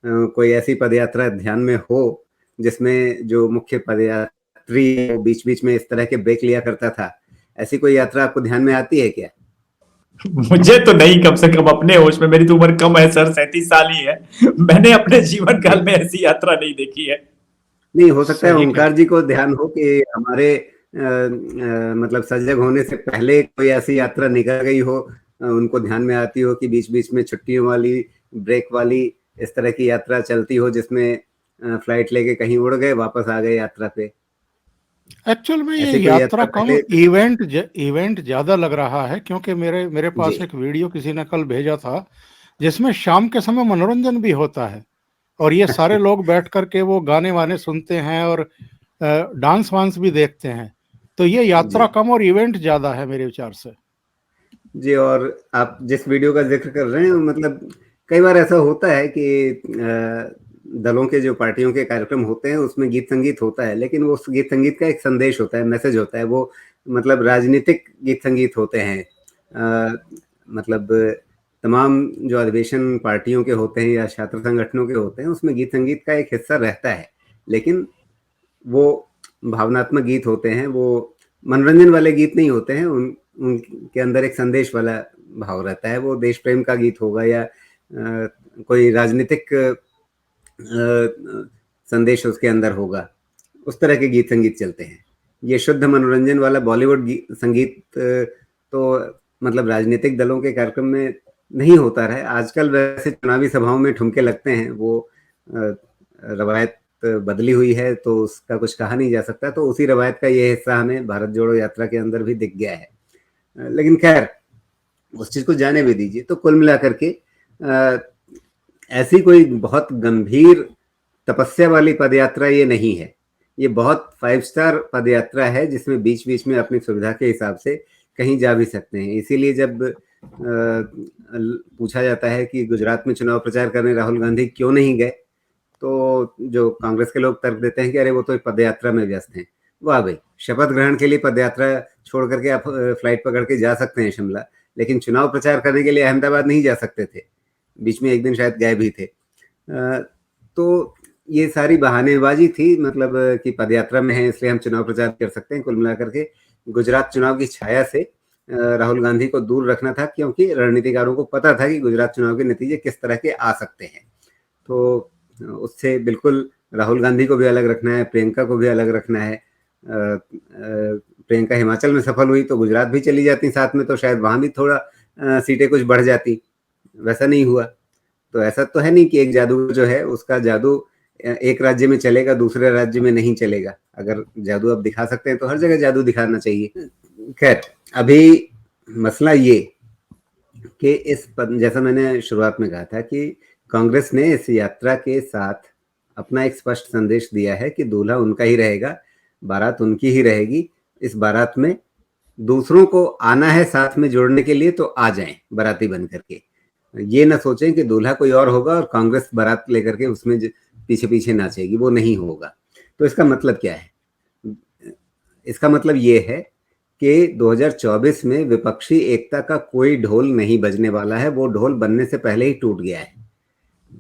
कोई ऐसी पदयात्रा ध्यान में हो जिसमें जो मुख्य पदयात्री वो बीच बीच में इस तरह के ब्रेक लिया करता था। ऐसी कोई यात्रा आपको ध्यान में आती है क्या? मुझे तो नहीं, कम से कम अपने होश में। मेरी तो उम्र कम है सर, 37 साल ही है। मैंने अपने जीवन काल में ऐसी यात्रा नहीं देखी है। नहीं, हो सकता है सही ओंकार जी को ध्यान हो कि हमारे मतलब सजग होने से पहले कोई ऐसी यात्रा निकल गई हो, उनको ध्यान में आती हो कि बीच बीच में छुट्टियों वाली, ब्रेक वाली इस तरह की यात्रा चलती हो, जिसमें फ्लाइट लेके कहीं उड़ गए, वापस आ गए यात्रा पे। एक्चुअल में ये ऐसी कोई यात्रा यात्रा कम, पहले? इवेंट ज्यादा लग रहा है, क्योंकि मेरे जी, पास एक वीडियो किसी ने कल भेजा था जिसमें शाम के समय मनोरंजन भी होता है और ये सारे लोग बैठ करके वो गाने वाने सुनते हैं और डांस वांस भी देखते हैं। तो ये यात्रा जी, कम और इवेंट ज्यादा है मेरे विचार से। जी। और आप जिस वीडियो का जिक्र कर रहे हैं, मतलब कई बार ऐसा होता है कि दलों के जो पार्टियों के कार्यक्रम होते हैं उसमें गीत संगीत होता है, लेकिन वो उस गीत संगीत का एक संदेश होता है, मैसेज होता है। वो मतलब राजनीतिक गीत संगीत होते हैं। मतलब तमाम जो अधिवेशन पार्टियों के होते हैं या छात्र संगठनों के होते हैं, उसमें गीत संगीत का एक हिस्सा रहता है, लेकिन वो भावनात्मक गीत होते हैं, वो मनोरंजन वाले गीत नहीं होते हैं। उनके अंदर एक संदेश वाला भाव रहता है। वो देश प्रेम का गीत होगा या कोई राजनीतिक संदेश उसके अंदर होगा, उस तरह के गीत संगीत चलते हैं। ये शुद्ध मनोरंजन वाला बॉलीवुड संगीत तो मतलब राजनीतिक दलों के कार्यक्रम में नहीं होता रहा। आजकल वैसे चुनावी सभाओं में ठुमके लगते हैं, वो रवायत बदली हुई है तो उसका कुछ कहा नहीं जा सकता। तो उसी रवायत का ये हिस्सा हमें भारत जोड़ो यात्रा के अंदर भी दिख गया है। लेकिन खैर, उस चीज को जाने भी दीजिए। तो कुल मिलाकर के ऐसी कोई बहुत गंभीर तपस्या वाली पदयात्रा ये नहीं है। ये बहुत 5 स्टार पदयात्रा है, जिसमें बीच बीच में अपनी सुविधा के हिसाब से कहीं जा भी सकते हैं। इसीलिए जब पूछा जाता है कि गुजरात में चुनाव प्रचार करने राहुल गांधी क्यों नहीं गए, तो जो कांग्रेस के लोग तर्क देते हैं कि अरे वो तो पदयात्रा में व्यस्त हैं। वाह भाई, शपथ ग्रहण के लिए पदयात्रा छोड़ करके आप फ्लाइट पकड़ के जा सकते हैं शिमला, लेकिन चुनाव प्रचार करने के लिए अहमदाबाद नहीं जा सकते थे। बीच में एक दिन शायद गए भी थे। तो ये सारी बहानेबाजी थी, मतलब कि पदयात्रा में है इसलिए हम चुनाव प्रचार कर सकते हैं। कुल मिलाकर के गुजरात चुनाव की छाया से राहुल गांधी को दूर रखना था, क्योंकि रणनीतिकारों को पता था कि गुजरात चुनाव के नतीजे किस तरह के आ सकते हैं। तो उससे बिल्कुल राहुल गांधी को भी अलग रखना है, प्रियंका को भी अलग रखना है। प्रियंका हिमाचल में सफल हुई तो गुजरात भी चली जाती साथ में, तो शायद वहां भी थोड़ा सीटें कुछ बढ़ जाती। वैसा नहीं हुआ। तो ऐसा तो है नहीं कि एक जादू जो है उसका जादू एक राज्य में चलेगा, दूसरे राज्य में नहीं चलेगा। अगर जादू आप दिखा सकते हैं तो हर जगह जादू दिखाना चाहिए। खैर, अभी मसला ये कि जैसा मैंने शुरुआत में कहा था कि कांग्रेस ने इस यात्रा के साथ अपना एक स्पष्ट संदेश दिया है कि दूल्हा उनका ही रहेगा, बारात उनकी ही रहेगी। इस बारात में दूसरों को आना है साथ में जोड़ने के लिए तो आ जाएं बाराती बन करके। ये ना सोचें कि दूल्हा कोई और होगा और कांग्रेस बारात लेकर के उसमें पीछे पीछे नाचेगी, वो नहीं होगा। तो इसका मतलब क्या है? इसका मतलब ये है कि 2024 में विपक्षी एकता का कोई ढोल नहीं बजने वाला है, वो ढोल बनने से पहले ही टूट गया है।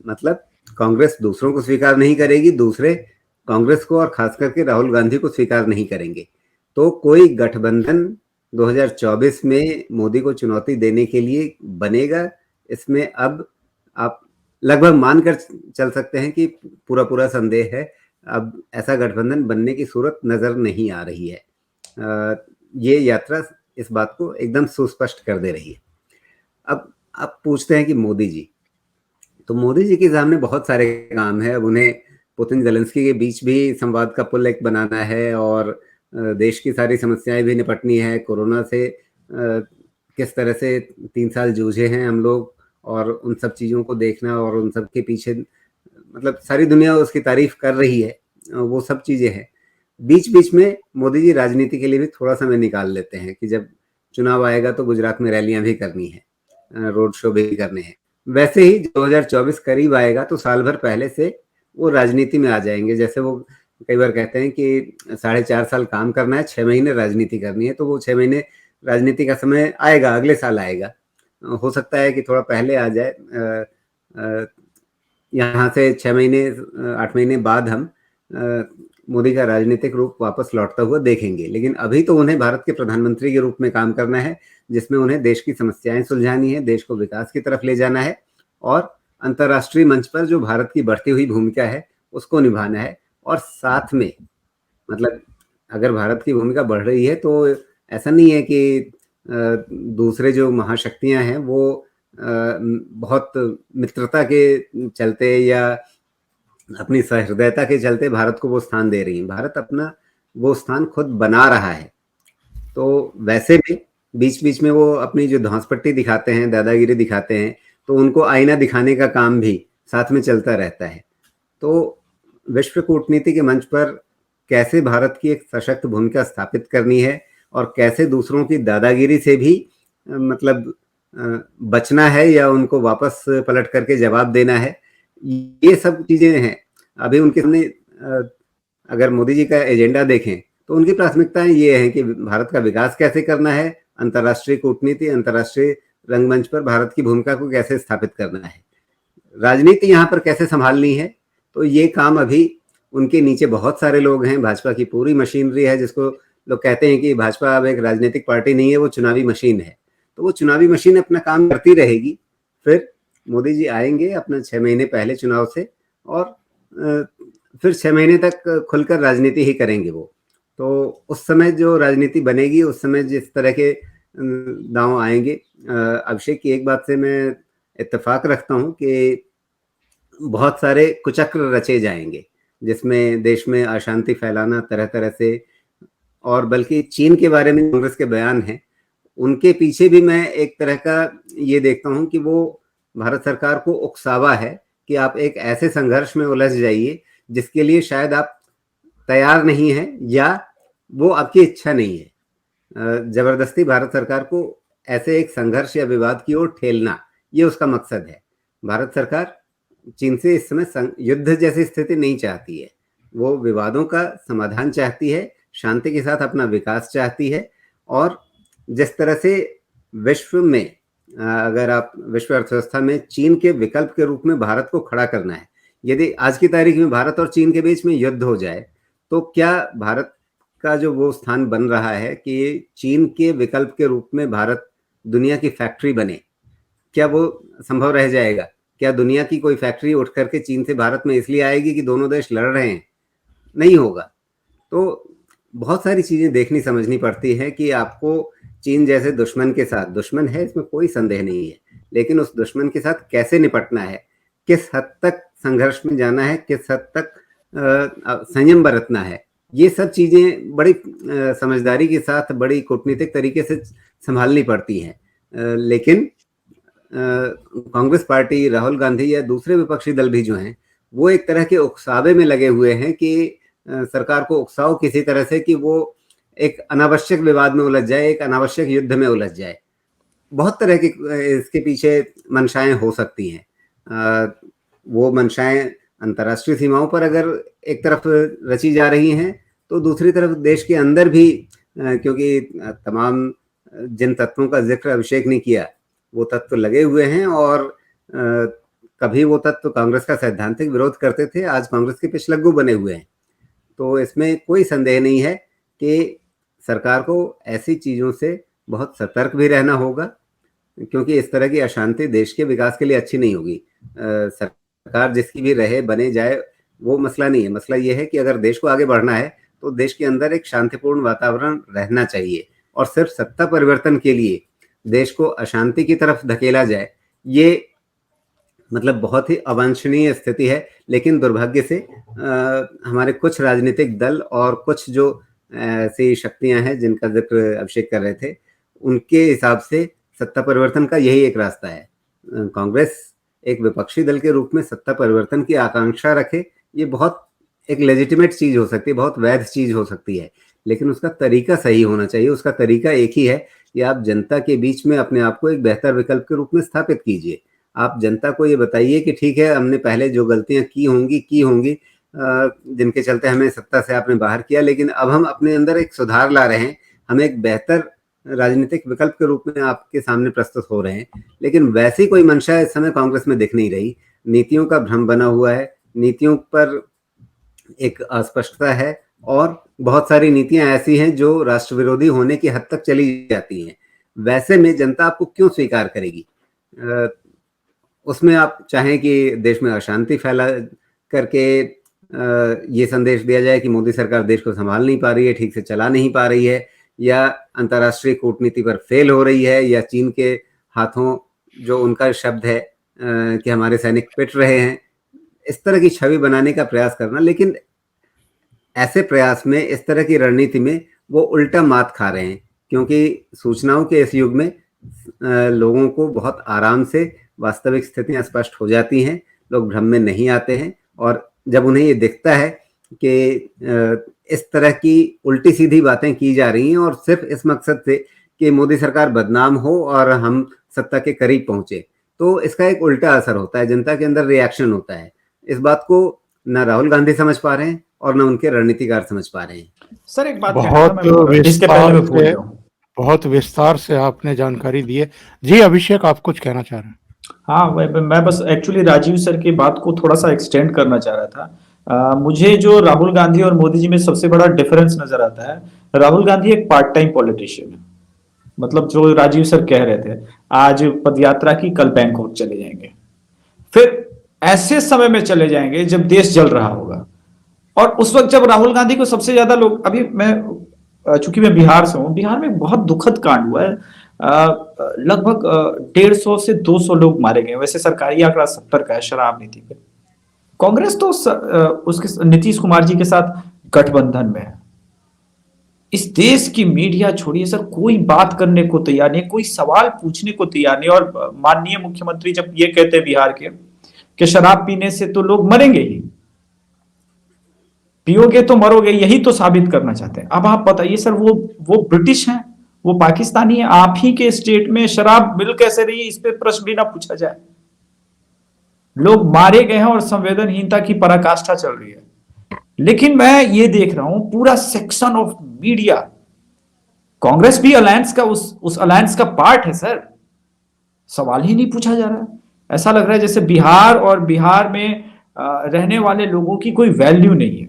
मतलब कांग्रेस दूसरों को स्वीकार नहीं करेगी, दूसरे कांग्रेस को और खास करके राहुल गांधी को स्वीकार नहीं करेंगे। तो कोई गठबंधन 2024 में मोदी को चुनौती देने के लिए बनेगा, इसमें अब आप लगभग मानकर चल सकते हैं कि पूरा संदेह है। अब ऐसा गठबंधन बनने की सूरत नजर नहीं आ रही है। ये यात्रा इस बात को एकदम सुस्पष्ट कर दे रही है। अब आप पूछते हैं कि मोदी जी, तो मोदी जी के सामने बहुत सारे काम है। अब उन्हें पुतिन ज़ेलेंस्की के बीच भी संवाद का पुल एक बनाना है और देश की सारी समस्याएं भी निपटनी है। कोरोना से किस तरह से 3 साल जूझे हैं हम लोग, और उन सब चीज़ों को देखना, और उन सब के पीछे मतलब सारी दुनिया उसकी तारीफ कर रही है, वो सब चीज़ें हैं। बीच बीच में मोदी जी राजनीति के लिए भी थोड़ा समय निकाल लेते हैं कि जब चुनाव आएगा तो गुजरात में रैलियां भी करनी है, रोड शो भी करने हैं। वैसे ही 2024 करीब आएगा तो साल भर पहले से वो राजनीति में आ जाएंगे। जैसे वो कई बार कहते हैं कि 4.5 साल काम करना है, 6 महीने राजनीति करनी है, तो वो 6 महीने राजनीति का समय आएगा, अगले साल आएगा। हो सकता है कि थोड़ा पहले आ जाए। यहाँ से 6 महीने 8 महीने बाद हम मोदी का राजनीतिक रूप वापस लौटता हुआ देखेंगे। लेकिन अभी तो उन्हें भारत के प्रधानमंत्री के रूप में काम करना है, जिसमें उन्हें देश की समस्याएं सुलझानी है, देश को विकास की तरफ ले जाना है, और अंतर्राष्ट्रीय मंच पर जो भारत की बढ़ती हुई भूमिका है उसको निभाना है। और साथ में मतलब अगर भारत की भूमिका बढ़ रही है तो ऐसा नहीं है कि दूसरे जो महाशक्तियां हैं वो बहुत मित्रता के चलते या अपनी सहृदयता के चलते भारत को वो स्थान दे रही है। भारत अपना वो स्थान खुद बना रहा है। तो वैसे भी बीच बीच में वो अपनी जो धौंसपट्टी दिखाते हैं, दादागिरी दिखाते हैं, तो उनको आईना दिखाने का काम भी साथ में चलता रहता है। तो विश्व कूटनीति के मंच पर कैसे भारत की एक सशक्त भूमिका स्थापित करनी है और कैसे दूसरों की दादागिरी से भी मतलब बचना है या उनको वापस पलट करके जवाब देना है, ये सब चीजें हैं। अभी उनके सामने अगर मोदी जी का एजेंडा देखें तो उनकी प्राथमिकताएं ये हैं कि भारत का विकास कैसे करना है, अंतर्राष्ट्रीय कूटनीति, अंतर्राष्ट्रीय रंगमंच पर भारत की भूमिका को कैसे स्थापित करना है, राजनीति यहाँ पर कैसे संभालनी है। तो ये काम अभी उनके नीचे बहुत सारे लोग हैं, भाजपा की पूरी मशीनरी है, जिसको लोग कहते हैं कि भाजपा अब एक राजनीतिक पार्टी नहीं है, वो चुनावी मशीन है। तो वो चुनावी मशीन अपना काम करती रहेगी। फिर मोदी जी आएंगे अपना 6 महीने पहले चुनाव से, और फिर 6 महीने तक खुलकर राजनीति ही करेंगे वो। तो उस समय जो राजनीति बनेगी, उस समय जिस तरह के दांव आएंगे, अभिषेक की एक बात से मैं इत्तेफाक रखता हूं कि बहुत सारे कुचक्र रचे जाएंगे जिसमें देश में अशांति फैलाना तरह तरह से, और बल्कि चीन के बारे में कांग्रेस के बयान हैं, उनके पीछे भी मैं एक तरह का ये देखता हूं कि वो भारत सरकार को उकसावा है कि आप एक ऐसे संघर्ष में उलझ जाइए जिसके लिए शायद आप तैयार नहीं हैं या वो आपकी इच्छा नहीं है। जबरदस्ती भारत सरकार को ऐसे एक संघर्ष या विवाद की ओर ठेलना, ये उसका मकसद है। भारत सरकार चीन से इस समय युद्ध जैसी स्थिति नहीं चाहती है, वो विवादों का समाधान चाहती है, शांति के साथ अपना विकास चाहती है। और जिस तरह से विश्व में अगर आप विश्व अर्थव्यवस्था में चीन के विकल्प के रूप में भारत को खड़ा करना है, यदि आज की तारीख में भारत और चीन के बीच में युद्ध हो जाए तो क्या भारत का जो वो स्थान बन रहा है कि चीन के विकल्प के रूप में भारत दुनिया की फैक्ट्री बने, क्या वो संभव रह जाएगा? क्या दुनिया की कोई फैक्ट्री उठ करके चीन से भारत में इसलिए आएगी कि दोनों देश लड़ रहे हैं? नहीं होगा। तो बहुत सारी चीजें देखनी समझनी पड़ती है कि आपको चीन जैसे दुश्मन के साथ, दुश्मन है इसमें कोई संदेह नहीं है, लेकिन उस दुश्मन के साथ कैसे निपटना है, किस हद तक संघर्ष में जाना है, किस हद तक संयम बरतना है, ये सब चीजें बड़ी समझदारी के साथ, बड़ी कूटनीतिक तरीके से संभालनी पड़ती हैं। लेकिन कांग्रेस पार्टी, राहुल गांधी या दूसरे विपक्षी दल भी जो हैं, वो एक तरह के उकसावे में लगे हुए हैं कि सरकार को उकसाओ किसी तरह से कि वो एक अनावश्यक विवाद में उलझ जाए, एक अनावश्यक युद्ध में उलझ जाए। बहुत तरह की इसके पीछे मंशाएं हो सकती हैं। वो मंशाएं अंतर्राष्ट्रीय सीमाओं पर अगर एक तरफ रची जा रही हैं, तो दूसरी तरफ देश के अंदर भी, क्योंकि तमाम जिन तत्वों का जिक्र अभिषेक ने किया, वो तत्व लगे हुए हैं और कभी वो तत्व कांग्रेस का सैद्धांतिक विरोध करते थे, आज कांग्रेस के पिछलग्गू बने हुए हैं। तो इसमें कोई संदेह नहीं है कि सरकार को ऐसी चीज़ों से बहुत सतर्क भी रहना होगा, क्योंकि इस तरह की अशांति देश के विकास के लिए अच्छी नहीं होगी। सरकार जिसकी भी रहे, बने जाए, वो मसला नहीं है। मसला ये है कि अगर देश को आगे बढ़ना है तो देश के अंदर एक शांतिपूर्ण वातावरण रहना चाहिए, और सिर्फ सत्ता परिवर्तन के लिए देश को अशांति की तरफ धकेला जाए, ये मतलब बहुत ही अवांछनीय स्थिति है। लेकिन दुर्भाग्य से हमारे कुछ राजनीतिक दल और कुछ जो ऐसी शक्तियां हैं जिनका जिक्र अभिषेक कर रहे थे, उनके हिसाब से सत्ता परिवर्तन का यही एक रास्ता है। कांग्रेस एक विपक्षी दल के रूप में सत्ता परिवर्तन की आकांक्षा रखे, ये बहुत एक लेजिटिमेट चीज हो सकती है, बहुत वैध चीज हो सकती है, लेकिन उसका तरीका सही होना चाहिए। उसका तरीका एक ही है कि आप जनता के बीच में अपने आप को एक बेहतर विकल्प के रूप में स्थापित कीजिए। आप जनता को ये बताइए कि ठीक है, हमने पहले जो गलतियां की होंगी जिनके चलते हमें सत्ता से आपने बाहर किया, लेकिन अब हम अपने अंदर एक सुधार ला रहे हैं, हम एक बेहतर राजनीतिक विकल्प के रूप में आपके सामने प्रस्तुत हो रहे हैं। लेकिन वैसी कोई मंशा इस समय कांग्रेस में दिख नहीं रही। नीतियों का भ्रम बना हुआ है, नीतियों पर एक अस्पष्टता है, और बहुत सारी नीतियां ऐसी हैं जो राष्ट्र विरोधी होने की हद तक चली जाती हैं। वैसे में जनता आपको क्यों स्वीकार करेगी? उसमें आप चाहें कि देश में अशांति फैला करके ये संदेश दिया जाए कि मोदी सरकार देश को संभाल नहीं पा रही है, ठीक से चला नहीं पा रही है, या अंतर्राष्ट्रीय कूटनीति पर फेल हो रही है, या चीन के हाथों जो उनका शब्द है कि हमारे सैनिक पिट रहे हैं, इस तरह की छवि बनाने का प्रयास करना। लेकिन ऐसे प्रयास में, इस तरह की रणनीति में वो उल्टा मात खा रहे हैं, क्योंकि सूचनाओं के इस युग में लोगों को बहुत आराम से वास्तविक स्थितियां स्पष्ट हो जाती हैं, लोग भ्रम में नहीं आते हैं। और जब उन्हें ये दिखता है कि इस तरह की उल्टी सीधी बातें की जा रही हैं और सिर्फ इस मकसद से कि मोदी सरकार बदनाम हो और हम सत्ता के करीब पहुंचे, तो इसका एक उल्टा असर होता है, जनता के अंदर रिएक्शन होता है। इस बात को न राहुल गांधी समझ पा रहे हैं और न उनके रणनीतिकार समझ पा रहे हैं। सर एक बात बहुत विस्तार से आपने जानकारी दी है। जी अभिषेक, आप कुछ कहना चाह रहे हैं? हाँ, मैं बस एक्चुअली राजीव सर की बात को थोड़ा सा एक्सटेंड करना चाह रहा था। मुझे जो राहुल गांधी और मोदी जी में सबसे बड़ा डिफरेंस नजर आता है, राहुल गांधी एक पार्ट टाइम पॉलिटिशियन है। मतलब जो राजीव सर कह रहे थे, आज पदयात्रा की, कल बैंकॉक चले जाएंगे, फिर ऐसे समय में चले जाएंगे जब देश जल रहा होगा। और उस वक्त जब राहुल गांधी को सबसे ज्यादा लोग, अभी चूंकि मैं बिहार से हूं, बिहार में बहुत दुखद कांड हुआ है। लगभग 150 से 200 लोग मारे गए। वैसे सरकारी आंकड़ा 70 का है शराब नीति पे। कांग्रेस तो उसके नीतीश कुमार जी के साथ गठबंधन में है। इस देश की मीडिया छोड़िए सर, कोई बात करने को तैयार नहीं, कोई सवाल पूछने को तैयार नहीं। और माननीय मुख्यमंत्री जब ये कहते हैं बिहार के कि शराब पीने से तो लोग मरेंगे ही, पियोगे तो मरोगे, यही तो साबित करना चाहते हैं। अब आप बताइए सर, वो ब्रिटिश हैं, वो पाकिस्तानी है, आप ही के स्टेट में शराब मिल कैसे रही, इस पे प्रश्न भी ना पूछा जाए। लोग मारे गए हैं और संवेदनहीनता की पराकाष्ठा चल रही है। लेकिन मैं ये देख रहा हूं, पूरा सेक्शन ऑफ मीडिया, कांग्रेस भी अलायंस का उस अलायंस का पार्ट है सर, सवाल ही नहीं पूछा जा रहा है। ऐसा लग रहा है जैसे बिहार और बिहार में रहने वाले लोगों की कोई वैल्यू नहीं है।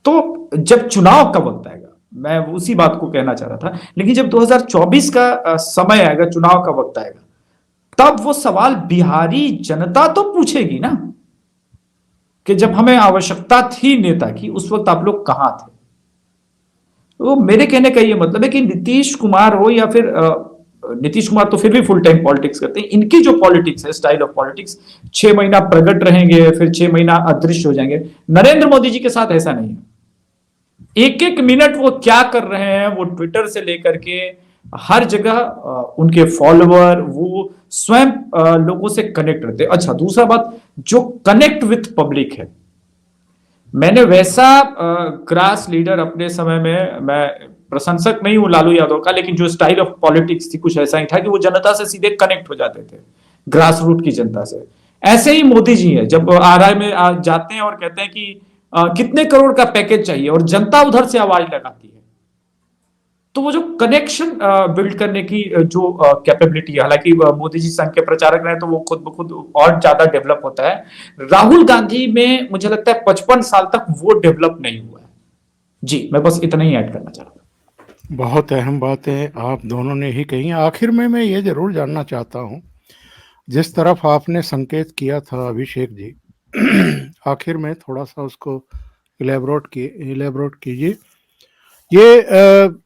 तो जब चुनाव का वक्त आएगा, मैं उसी बात को कहना चाह रहा था, लेकिन जब 2024 का समय आएगा, चुनाव का वक्त आएगा, तब वो सवाल बिहारी जनता तो पूछेगी ना कि जब हमें आवश्यकता थी नेता की, उस वक्त आप लोग कहां थे। तो मेरे कहने का ये मतलब है कि नीतीश कुमार हो या फिर नीतीश कुमार तो फिर भी फुल टाइम पॉलिटिक्स करते हैं, इनकी जो पॉलिटिक्स है, स्टाइल ऑफ पॉलिटिक्स, 6 महीना प्रकट रहेंगे फिर 6 महीना अदृश्य हो जाएंगे। नरेंद्र मोदी जी के साथ ऐसा नहीं है। एक एक मिनट वो क्या कर रहे हैं, वो ट्विटर से लेकर के हर जगह उनके फॉलोअर, वो स्वयं लोगों से कनेक्ट रहते हैं। अच्छा, दूसरा बात, जो कनेक्ट विथ पब्लिक है, मैंने वैसा ग्रास लीडर अपने समय में, मैं प्रशंसक नहीं हूं लालू यादव का, लेकिन जो स्टाइल ऑफ पॉलिटिक्स थी कुछ ऐसा ही था कि वो जनता से सीधे कनेक्ट हो जाते थे, ग्रास रूट की जनता से। ऐसे ही मोदी जी है, जब आरआई में जाते हैं और कहते हैं कि कितने करोड़ का पैकेज चाहिए, और जनता उधर से आवाज लगाती है। तो वो जो कनेक्शन बिल्ड करने की जो कैपेबिलिटी है, हालांकि मोदी जी संघ के प्रचारक रहे तो वो खुद ब खुद और ज्यादा डेवलप होता है। राहुल गांधी में मुझे लगता है 55 साल तक वो डेवलप नहीं हुआ है। जी, मैं बस इतना ही ऐड करना चाह रहा हूं। बहुत अहम बातें आप दोनों ने ही कही। आखिर में मैं ये जरूर जानना चाहता हूँ, जिस तरफ आपने संकेत किया था अभिषेक जी, आखिर में थोड़ा सा उसको इलेबोरेट कीजिए। ये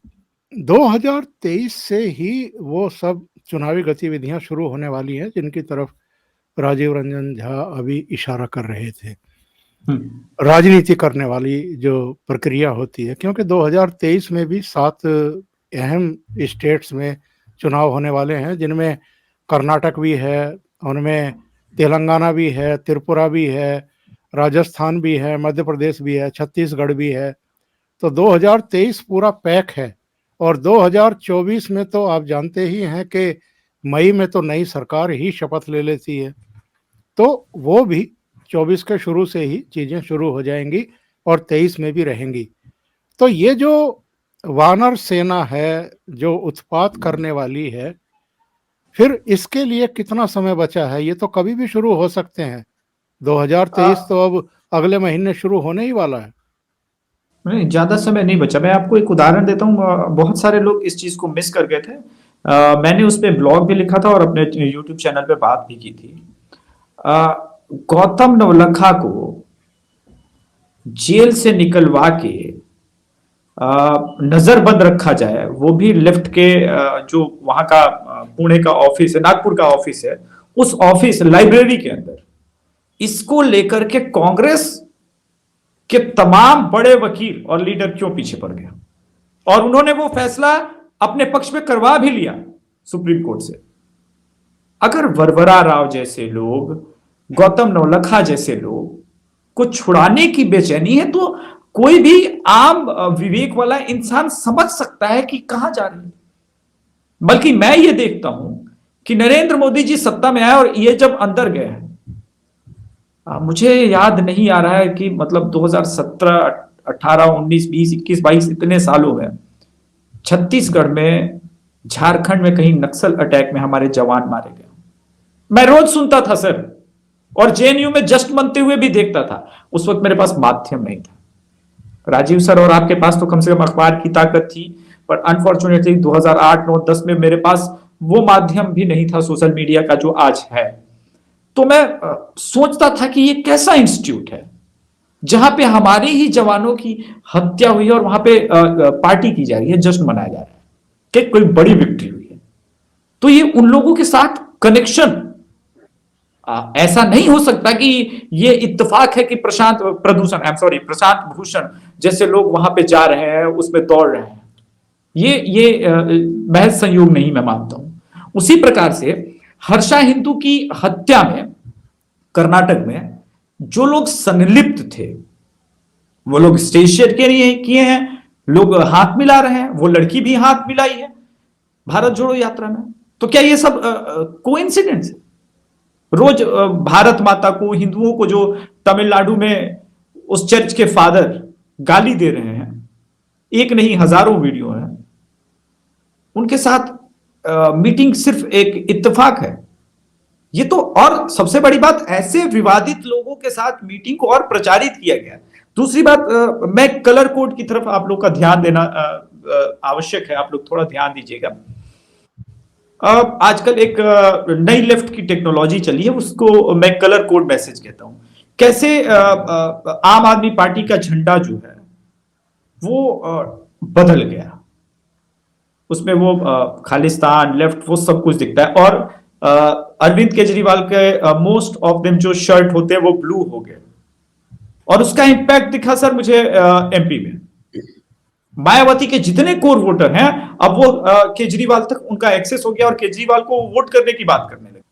2023 से ही वो सब चुनावी गतिविधियां शुरू होने वाली हैं जिनकी तरफ राजीव रंजन झा अभी इशारा कर रहे थे। राजनीति करने वाली जो प्रक्रिया होती है, क्योंकि 2023 में भी 7 अहम स्टेट्स में चुनाव होने वाले हैं, जिनमें कर्नाटक भी है, उनमें तेलंगाना भी है, त्रिपुरा भी है, राजस्थान भी है, मध्य प्रदेश भी है, छत्तीसगढ़ भी है। तो 2023 पूरा पैक है। और 2024 में तो आप जानते ही हैं कि मई में तो नई सरकार ही शपथ ले लेती है, तो वो भी 24 के शुरू से ही चीजें शुरू हो जाएंगी और 23 में भी रहेंगी। तो ये जो वानर सेना है जो उत्पात करने वाली है, फिर इसके लिए कितना समय बचा है? ये तो कभी भी शुरू हो सकते हैं। 2023 तो अब अगले महीने शुरू होने ही वाला है। नहीं, ज्यादा समय नहीं बचा। मैं आपको एक उदाहरण देता हूँ, बहुत सारे लोग इस चीज को मिस कर गए थे। मैंने उस पर ब्लॉग भी लिखा था और अपने यूट्यूब चैनल पे बात भी की थी। गौतम नवलखा को जेल से निकलवा के नजरबंद रखा जाए, वो भी लेफ्ट के जो वहां का पुणे का ऑफिस है, नागपुर का ऑफिस है, उस ऑफिस लाइब्रेरी के अंदर, इसको लेकर के कांग्रेस के तमाम बड़े वकील और लीडर क्यों पीछे पड़ गया? और उन्होंने वो फैसला अपने पक्ष में करवा भी लिया सुप्रीम कोर्ट से। अगर वरवरा राव जैसे लोग, गौतम नवलखा जैसे लोग को छुड़ाने की बेचैनी है, तो कोई भी आम विवेक वाला इंसान समझ सकता है कि कहां जा रही है। बल्कि मैं ये देखता हूं कि नरेंद्र मोदी जी सत्ता में आए और ये जब अंदर गए हैं, मुझे याद नहीं आ रहा है कि मतलब 2017, 18, 19, 20, 21, 22 इतने सालों में छत्तीसगढ़ में, झारखंड में कहीं नक्सल अटैक में हमारे जवान मारे गए। मैं रोज सुनता था सर, और जेएनयू में जस्ट मनते हुए भी देखता था। उस वक्त मेरे पास माध्यम नहीं था। राजीव सर और आपके पास तो कम से कम अखबार की ताकत थी, पर अनफॉर्चुनेटली 2008, 9, 10 में मेरे पास वो माध्यम भी नहीं था सोशल मीडिया का जो आज है। तो मैं सोचता था कि ये कैसा इंस्टीट्यूट है जहां पे हमारे ही जवानों की हत्या हुई है और वहां पे पार्टी की जा रही है, जश्न मनाया जा रहा है कि कोई बड़ी विक्ट्री हुई है। तो ये उन लोगों के साथ कनेक्शन, ऐसा नहीं हो सकता कि ये इत्तेफाक है कि प्रशांत भूषण जैसे लोग वहां पे जा रहे हैं, उसमें दौड़ रहे हैं। ये महज संयोग नहीं, मैं मानता हूं। उसी प्रकार से हर्षा हिंदू की हत्या में कर्नाटक में जो लोग संलिप्त थे, वो लोग स्टेज शेयर किए हैं, लोग हाथ मिला रहे हैं, वो लड़की भी हाथ मिलाई है भारत जोड़ो यात्रा में। तो क्या ये सब कोइंसिडेंस है? रोज भारत माता को, हिंदुओं को जो तमिलनाडु में उस चर्च के फादर गाली दे रहे हैं, एक नहीं हजारों वीडियो हैं उनके साथ। मीटिंग सिर्फ एक इत्तेफाक है ये तो। और सबसे बड़ी बात, ऐसे विवादित लोगों के साथ मीटिंग को और प्रचारित किया गया। दूसरी बात, मैं कलर कोड की तरफ आप लोग का ध्यान देना आवश्यक है, आप लोग थोड़ा ध्यान दीजिएगा। आजकल एक नई लेफ्ट की टेक्नोलॉजी चली है, उसको मैं कलर कोड मैसेज कहता हूं। कैसे आम आदमी पार्टी का झंडा जो है वो बदल गया, उसमें वो खालिस्तान, लेफ्ट, वो सब कुछ दिखता है। और अरविंद केजरीवाल के मोस्ट ऑफ देम जो शर्ट होते हैं वो ब्लू हो गए, और उसका इंपैक्ट दिखा सर मुझे एमपी में। मायावती के जितने कोर वोटर हैं अब वो केजरीवाल तक उनका एक्सेस हो गया और केजरीवाल को वोट करने की बात करने लगे।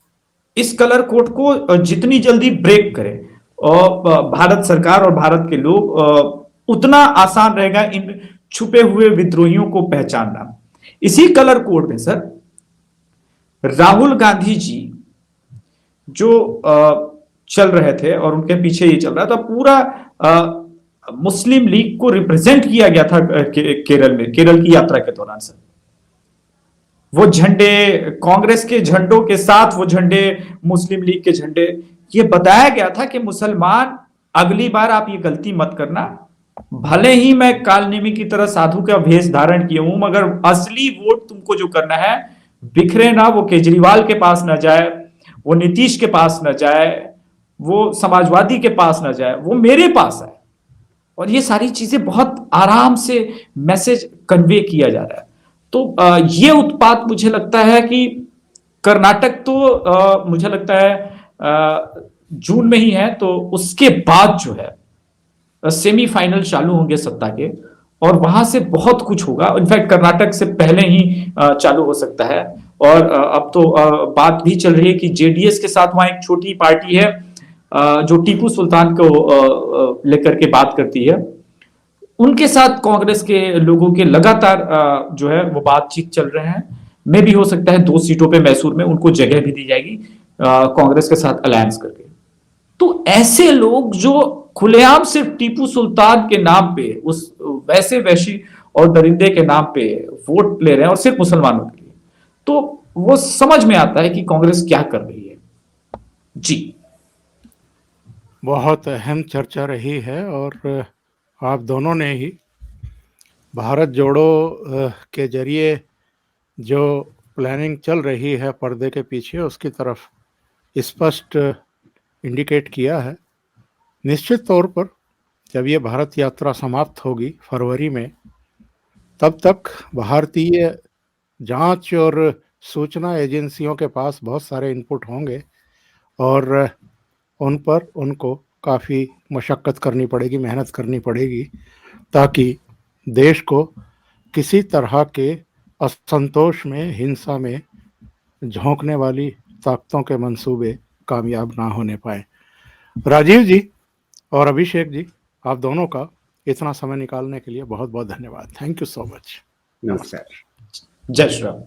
इस कलर कोड को जितनी जल्दी ब्रेक करे भारत सरकार और भारत के लोग, उतना आसान रहेगा इन छुपे हुए विद्रोहियों को पहचानना। इसी कलर कोड में सर राहुल गांधी जी जो चल रहे थे और उनके पीछे ये चल रहा था, पूरा मुस्लिम लीग को रिप्रेजेंट किया गया था केरल में, केरल की यात्रा के दौरान सर। वो झंडे कांग्रेस के झंडों के साथ, वो झंडे मुस्लिम लीग के झंडे, ये बताया गया था कि मुसलमान अगली बार आप ये गलती मत करना, भले ही मैं कालनेमी की तरह साधु का भेष धारण किया हूं, मगर असली वोट तुमको जो करना है बिखरे ना, वो केजरीवाल के पास ना जाए, वो नीतीश के पास ना जाए, वो समाजवादी के पास ना जाए, वो मेरे पास है। और ये सारी चीजें बहुत आराम से मैसेज कन्वे किया जा रहा है। तो ये उत्पात मुझे लगता है कि कर्नाटक तो मुझे लगता है जून में ही है, तो उसके बाद जो है सेमीफाइनल चालू होंगे सत्ता के, और वहां से बहुत कुछ होगा। इनफैक्ट कर्नाटक से पहले ही चालू हो सकता है। और अब तो बात भी चल रही है कि जेडीएस के साथ वहां एक छोटी पार्टी है जो टीपू सुल्तान को लेकर के बात करती है, उनके साथ कांग्रेस के लोगों के लगातार जो है वो बातचीत चल रहे हैं। मे भी हो सकता है 2 सीटों पे मैसूर में उनको जगह भी दी जाएगी कांग्रेस के साथ अलायंस करके। तो ऐसे लोग जो खुलेआम सिर्फ टीपू सुल्तान के नाम पे, उस वैसे वैशी और दरिंदे के नाम पे वोट ले रहे हैं, और सिर्फ मुसलमानों के लिए, तो वो समझ में आता है कि कांग्रेस क्या कर रही है। जी, बहुत अहम चर्चा रही है, और आप दोनों ने ही भारत जोड़ो के जरिए जो प्लानिंग चल रही है पर्दे के पीछे, उसकी तरफ स्पष्ट इंडिकेट किया है। निश्चित तौर पर जब ये भारत यात्रा समाप्त होगी फरवरी में, तब तक भारतीय जांच और सूचना एजेंसियों के पास बहुत सारे इनपुट होंगे, और उन पर उनको काफ़ी मशक्क़त करनी पड़ेगी, मेहनत करनी पड़ेगी, ताकि देश को किसी तरह के असंतोष में, हिंसा में झोंकने वाली ताकतों के मंसूबे कामयाब ना होने पाए। राजीव जी और अभिषेक जी, आप दोनों का इतना समय निकालने के लिए बहुत बहुत धन्यवाद। Thank you so much. नमस्कार। जय श्री राम।